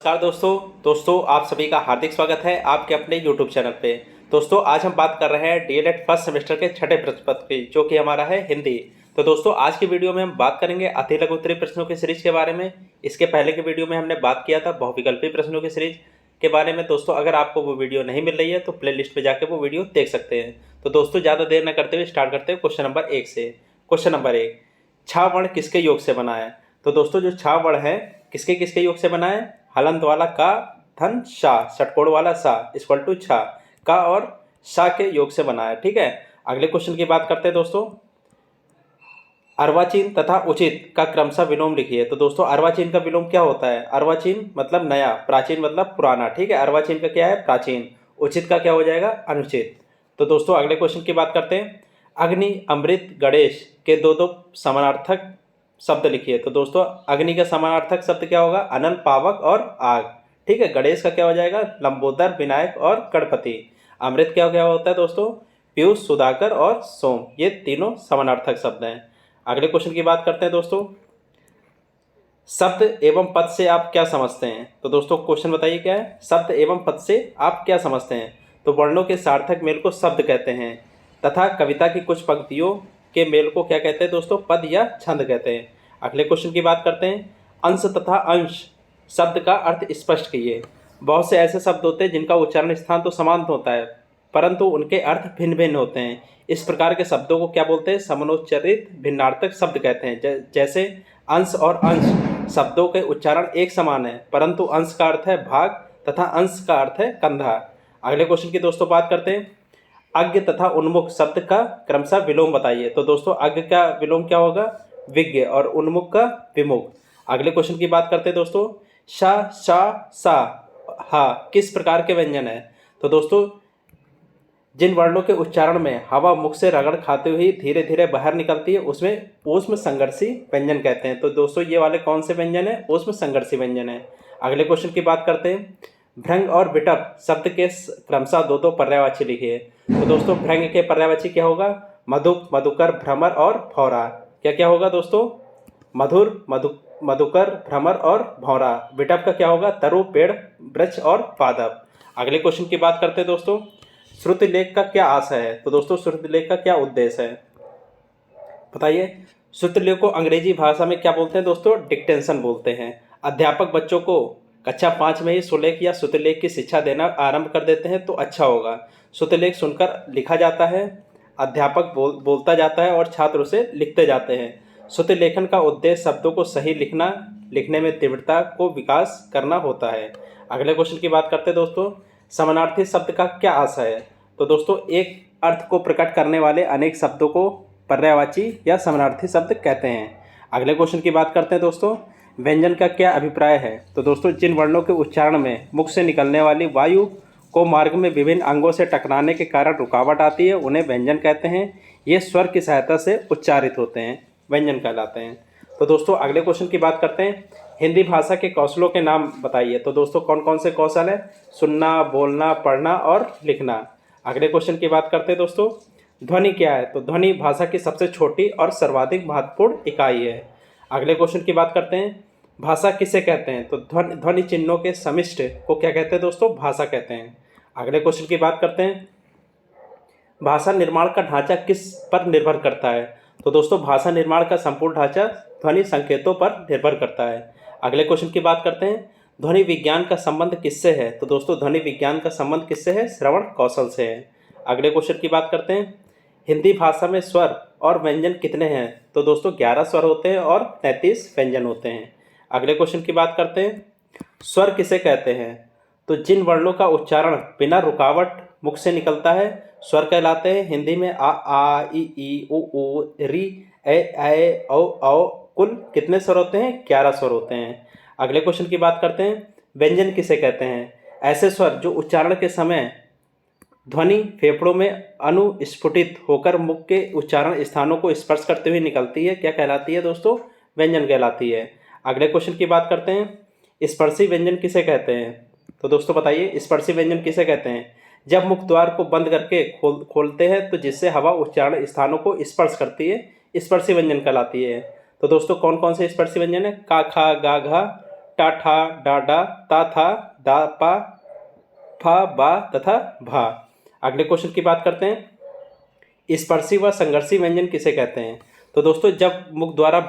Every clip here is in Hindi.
नमस्कार दोस्तों आप सभी का हार्दिक स्वागत है आपके अपने YouTube चैनल पे। दोस्तों आज हम बात कर रहे हैं डीएलएड फर्स्ट सेमेस्टर के छठे प्रश्न पत्र की, जो कि हमारा है हिंदी। तो दोस्तों आज की वीडियो में हम बात करेंगे अति लघु उत्तरीय प्रश्नों की सीरीज के बारे में। इसके पहले के वीडियो में हमने बात किया था बहुविकल्पीय प्रश्नों की सीरीज के बारे में। दोस्तों अगर आपको वो वीडियो नहीं मिल रही है तो प्ले लिस्ट पर जाकर वो वीडियो देख सकते हैं। तो दोस्तों ज़्यादा देर न करते हुए स्टार्ट करते हैं क्वेश्चन नंबर 1 से। क्वेश्चन नंबर 1, छा वर्ण किसके योग से बना है? तो दोस्तों जो छा वर्ण है किसके किसके योग से बना है? हलंत वाला का धन शा, षटकोण वाला सा इक्वल टू छा, का और शा के योग से बना है। ठीक है, अगले क्वेश्चन की बात करते हैं दोस्तों। अर्वाचीन तथा उचित का क्रमशः विलोम लिखिए। तो दोस्तों अर्वाचीन का विलोम क्या होता है? अर्वाचीन मतलब नया, प्राचीन मतलब पुराना। ठीक है, अर्वाचीन का क्या है? प्राचीन। उचित का क्या हो जाएगा? अनुचित। तो दोस्तों अगले क्वेश्चन की बात करते हैं। अग्नि, अमृत, गणेश के दो दो समानार्थक शब्द लिखिए। तो दोस्तों अग्नि का समानार्थक शब्द क्या होगा? अनल, पावक और आग। ठीक है, गणेश का क्या हो जाएगा? लंबोदर, विनायक और गणपति। अमृत क्या क्या होता है दोस्तों? पीयूष, सुधाकर और सोम। ये तीनों समानार्थक शब्द हैं। अगले क्वेश्चन की बात करते हैं दोस्तों। शब्द एवं पद से आप क्या समझते हैं? तो दोस्तों क्वेश्चन बताइए क्या है? शब्द एवं पद से आप क्या समझते हैं? तो वर्णों के सार्थक मेल को शब्द कहते हैं तथा कविता की कुछ पंक्तियों के मेल को क्या कहते हैं दोस्तों? पद या छंद कहते हैं। अगले क्वेश्चन की बात करते हैं। अंश तथा अंश शब्द का अर्थ स्पष्ट कीजिए। बहुत से ऐसे शब्द होते हैं जिनका उच्चारण स्थान तो समान होता है परंतु उनके अर्थ भिन्न भिन्न होते हैं। इस प्रकार के शब्दों को क्या बोलते हैं? समनोच्चरित भिन्नार्थक शब्द कहते हैं। जैसे अंश और अंश शब्दों के उच्चारण एक समान है परंतु अंश का अर्थ है भाग तथा अंश का अर्थ है कंधा। अगले क्वेश्चन की दोस्तों बात करते हैं। अज्ञ तथा उन्मुख शब्द का क्रमशः विलोम बताइए। तो दोस्तों अज्ञ का विलोम क्या होगा? विज्ञ, और उन्मुख का विमुख। अगले क्वेश्चन की बात करते हैं दोस्तों। शा, शा, सा, हा किस प्रकार के व्यंजन है? तो दोस्तों जिन वर्णों के उच्चारण में हवा मुख से रगड़ खाते हुए धीरे धीरे बाहर निकलती है उसमें ऊष्म संघर्षी व्यंजन कहते हैं। तो दोस्तों ये वाले कौन से व्यंजन है? ऊष्म संघर्षी व्यंजन है। अगले क्वेश्चन की बात करते हैं। भ्रंग और विटप शब्द के क्रमशः दो दो पर्यायवाची लिखिए। तो दोस्तों भ्रंग के पर्यायवाची क्या होगा? मधुप, मधुकर, भ्रमर और भौरा। क्या क्या होगा दोस्तों? मधुर, मधुकर, भ्रमर और भौरा। विटप का क्या होगा? तरु, पेड़, वृक्ष और पादप। अगले क्वेश्चन की बात करते हैं दोस्तों। श्रुति लेख का क्या आशय है? तो दोस्तों श्रुति लेख का क्या उद्देश्य है बताइए। श्रुति लेख को अंग्रेजी भाषा में क्या बोलते हैं दोस्तों? डिक्टेंशन बोलते हैं। अध्यापक बच्चों को कक्षा 5 में ही सुलेख या श्रुतिलेख की शिक्षा देना आरंभ कर देते हैं तो अच्छा होगा। श्रुतिलेख सुनकर लिखा जाता है, अध्यापक बोलता जाता है और छात्र उसे लिखते जाते हैं। श्रुति लेखन का उद्देश्य शब्दों को सही लिखने में तीव्रता को विकास करना होता है। अगले क्वेश्चन की बात करते हैं दोस्तों। समानार्थी शब्द का क्या आशय है? तो दोस्तों एक अर्थ को प्रकट करने वाले अनेक शब्दों को पर्यायवाची या समानार्थी शब्द कहते हैं। अगले क्वेश्चन की बात करते हैं दोस्तों। व्यंजन का क्या अभिप्राय है? तो दोस्तों जिन वर्णों के उच्चारण में मुख से निकलने वाली वायु को मार्ग में विभिन्न अंगों से टकराने के कारण रुकावट आती है उन्हें व्यंजन कहते हैं। ये स्वर की सहायता से उच्चारित होते हैं, व्यंजन कहलाते हैं। तो दोस्तों अगले क्वेश्चन की बात करते हैं। हिंदी भाषा के कौशलों के नाम बताइए। तो दोस्तों कौन कौन से कौशल है? सुनना, बोलना, पढ़ना और लिखना। अगले क्वेश्चन की बात करते हैं दोस्तों। ध्वनि क्या है? तो ध्वनि भाषा की सबसे छोटी और सर्वाधिक महत्वपूर्ण इकाई है। अगले क्वेश्चन की बात करते हैं। भाषा किसे कहते हैं? तो ध्वनि चिन्हों के समिष्ट को क्या कहते हैं दोस्तों? भाषा कहते हैं। अगले क्वेश्चन की बात करते हैं। भाषा निर्माण का ढांचा किस पर निर्भर करता है? तो दोस्तों भाषा निर्माण का संपूर्ण ढांचा ध्वनि संकेतों पर निर्भर करता है। अगले क्वेश्चन की बात करते हैं। ध्वनि विज्ञान का संबंध किससे है? तो दोस्तों ध्वनि विज्ञान का संबंध किससे है? श्रवण कौशल से है। अगले क्वेश्चन की बात करते हैं। हिंदी भाषा में स्वर और व्यंजन कितने हैं? तो दोस्तों 11 स्वर होते हैं और 33 व्यंजन होते हैं। अगले क्वेश्चन की बात करते हैं। स्वर किसे कहते हैं? तो जिन वर्णों का उच्चारण बिना रुकावट मुख से निकलता है स्वर कहलाते हैं। हिंदी में आ ई उ री ए औ कुल कितने स्वर होते हैं? 11 स्वर होते हैं। अगले क्वेश्चन की बात करते हैं। व्यंजन किसे कहते हैं? ऐसे स्वर जो उच्चारण के समय ध्वनि फेफड़ों में अनुस्फुटित होकर मुख के उच्चारण स्थानों को स्पर्श करते हुए निकलती है क्या कहलाती है दोस्तों? व्यंजन कहलाती है। अगले क्वेश्चन की बात करते हैं। स्पर्शी व्यंजन किसे कहते हैं? तो दोस्तों बताइए स्पर्शी व्यंजन किसे कहते हैं? जब मुख द्वार को बंद करके खोलते हैं तो जिससे हवा उच्चारण स्थानों को स्पर्श करती है स्पर्शी व्यंजन कहलाती है। तो दोस्तों कौन कौन से स्पर्शी व्यंजन है? का, खा, गा, घा, टा ठा डा डा ता था दा पा फा बा तथा भा। अगले क्वेश्चन की बात करते हैं, स्पर्शी व संघर्षी व्यंजन किसे कहते हैं? तो दोस्तों जब मुख द्वारा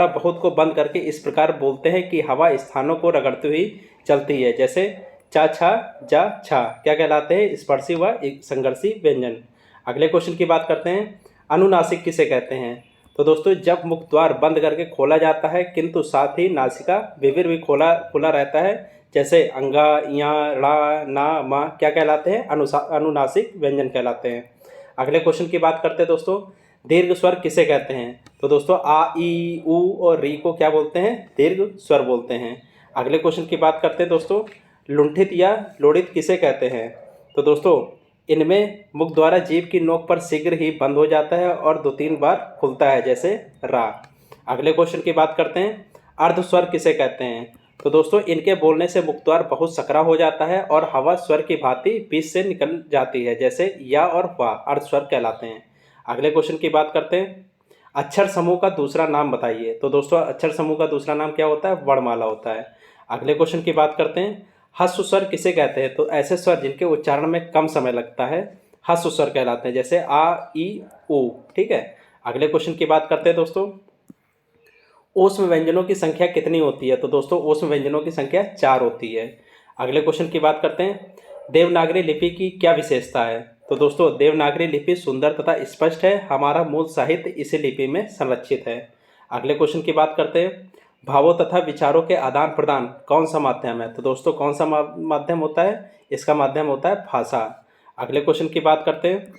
बहुत को बंद करके इस प्रकार बोलते हैं कि हवा स्थानों को रगड़ती हुई चलती है, जैसे चा छा जा छा, क्या कहलाते हैं? स्पर्शी व संघर्षी व्यंजन। अगले क्वेश्चन की बात करते हैं, अनुनासिक किसे कहते हैं? तो दोस्तों जब मुख द्वार बंद करके खोला जाता है किंतु साथ ही नासिका विविर भी खुला रहता है, जैसे अंगा या ड़ा ना मा, क्या कहलाते हैं? अनुनासिक व्यंजन कहलाते हैं। अगले क्वेश्चन की बात करते हैं दोस्तों, दीर्घ स्वर किसे कहते हैं? तो दोस्तों आ ई उ और री को क्या बोलते हैं? दीर्घ स्वर बोलते हैं। अगले क्वेश्चन की बात करते हैं दोस्तों, लुंठित या लोड़ित किसे कहते हैं? तो दोस्तों इनमें मुख द्वारा जीभ की नोक पर शीघ्र ही बंद हो जाता है और 2-3 बार खुलता है, जैसे रा। अगले क्वेश्चन की बात करते हैं, अर्ध स्वर किसे कहते हैं? तो दोस्तों इनके बोलने से मुख द्वार बहुत सकरा हो जाता है और हवा स्वर की भांति बीच से निकल जाती है, जैसे या और वा, अर्ध स्वर कहलाते हैं। अगले क्वेश्चन की बात करते हैं, अक्षर समूह का दूसरा नाम बताइए। तो दोस्तों अक्षर समूह का दूसरा नाम क्या होता है? वर्णमाला होता है। अगले क्वेश्चन की बात करते हैं, ह्रस्व स्वर किसे कहते हैं? तो ऐसे स्वर जिनके उच्चारण में कम समय लगता है ह्रस्व स्वर कहलाते हैं, जैसे आ ई उ। ठीक है। अगले क्वेश्चन की बात करते हैं दोस्तों, ऊष्म व्यंजनों की संख्या कितनी होती है? तो दोस्तों ऊष्म व्यंजनों की संख्या 4 होती है। अगले क्वेश्चन की बात करते हैं, देवनागरी लिपि की क्या विशेषता है? तो दोस्तों देवनागरी लिपि सुंदर तथा स्पष्ट है, हमारा मूल साहित्य इसी लिपि में संरक्षित है। अगले क्वेश्चन की बात करते हैं, भावों तथा विचारों के आदान प्रदान कौन सा माध्यम है? तो दोस्तों कौन सा माध्यम होता है? इसका माध्यम होता है भाषा। अगले क्वेश्चन की बात करते हैं,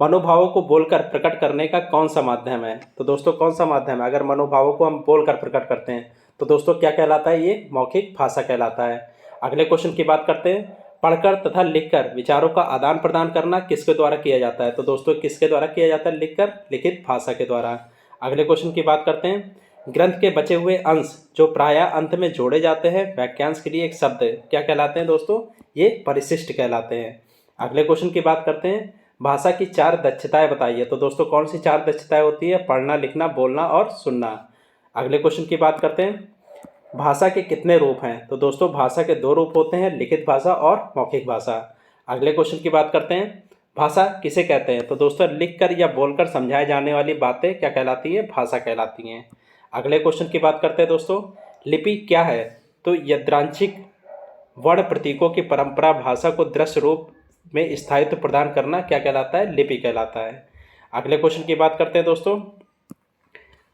मनोभावों को बोलकर प्रकट करने का कौन सा माध्यम है? तो दोस्तों कौन सा माध्यम है? अगर मनोभावों को हम बोलकर प्रकट करते हैं तो दोस्तों क्या कहलाता है? ये मौखिक भाषा कहलाता है। अगले क्वेश्चन की बात करते हैं, पढ़कर तथा लिखकर विचारों का आदान प्रदान करना किसके द्वारा किया जाता है? तो दोस्तों किसके द्वारा किया जाता है? लिखकर, लिखित भाषा के द्वारा। अगले क्वेश्चन की बात करते हैं, ग्रंथ के बचे हुए अंश जो प्रायः अंत में जोड़े जाते हैं वाक्यांश के लिए एक शब्द क्या कहलाते हैं? दोस्तों ये परिशिष्ट कहलाते हैं। अगले क्वेश्चन की बात करते हैं, भाषा की 4 दक्षताएं बताइए। तो दोस्तों कौन सी 4 दक्षताएं होती है? पढ़ना, लिखना, बोलना और सुनना। अगले क्वेश्चन की बात करते हैं, भाषा के कितने रूप हैं? तो दोस्तों भाषा के 2 रूप होते हैं, लिखित भाषा और मौखिक भाषा। अगले क्वेश्चन की बात करते हैं, भाषा किसे कहते हैं? तो दोस्तों लिखकर या बोलकर समझाए जाने वाली बातें क्या कहलाती है? भाषा कहलाती हैं। अगले क्वेश्चन की बात करते हैं दोस्तों, लिपि क्या है? तो यंत्रांशिक वर्ण प्रतीकों की परंपरा भाषा को दृश्य रूप में स्थायित्व प्रदान करना क्या कहलाता है? लिपि कहलाता है। अगले क्वेश्चन की बात करते हैं दोस्तों,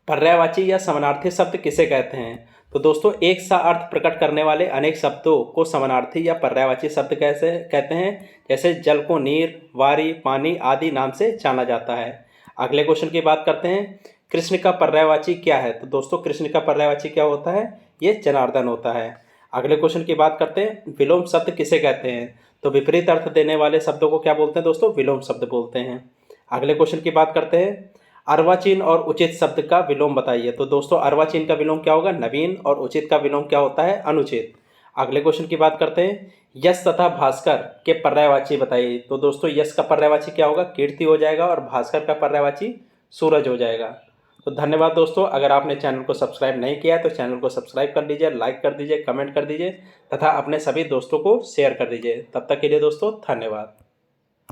पर्यायवाची या समानार्थी शब्द किसे कहते हैं? तो दोस्तों एक सा अर्थ प्रकट करने वाले अनेक शब्दों को समानार्थी या पर्यायवाची शब्द कैसे कहते हैं? जैसे जल को नीर, वारी, पानी आदि नाम से जाना जाता है। अगले क्वेश्चन की बात करते हैं, कृष्ण का पर्यायवाची क्या है? तो दोस्तों कृष्ण का पर्यायवाची क्या होता है? ये जनार्दन होता है। अगले क्वेश्चन की बात करते हैं, विलोम शब्द किसे कहते हैं? तो विपरीत अर्थ देने वाले शब्दों को क्या बोलते हैं दोस्तों? विलोम शब्द बोलते हैं। अगले क्वेश्चन की बात करते हैं, अर्वाचीन और उचित शब्द का विलोम बताइए। तो दोस्तों अर्वाचीन का विलोम क्या होगा? नवीन, और उचित का विलोम क्या होता है? अनुचित। अगले क्वेश्चन की बात करते हैं, यश तथा भास्कर के पर्यायवाची बताइए। तो दोस्तों यश का पर्यायवाची क्या होगा? कीर्ति हो जाएगा, और भास्कर का पर्यायवाची सूरज हो जाएगा। तो धन्यवाद दोस्तों, अगर आपने चैनल को सब्सक्राइब नहीं किया है तो चैनल को सब्सक्राइब कर लीजिए, लाइक कर दीजिए, कमेंट कर दीजिए तथा अपने सभी दोस्तों को शेयर कर दीजिए। तब तक के लिए दोस्तों धन्यवाद।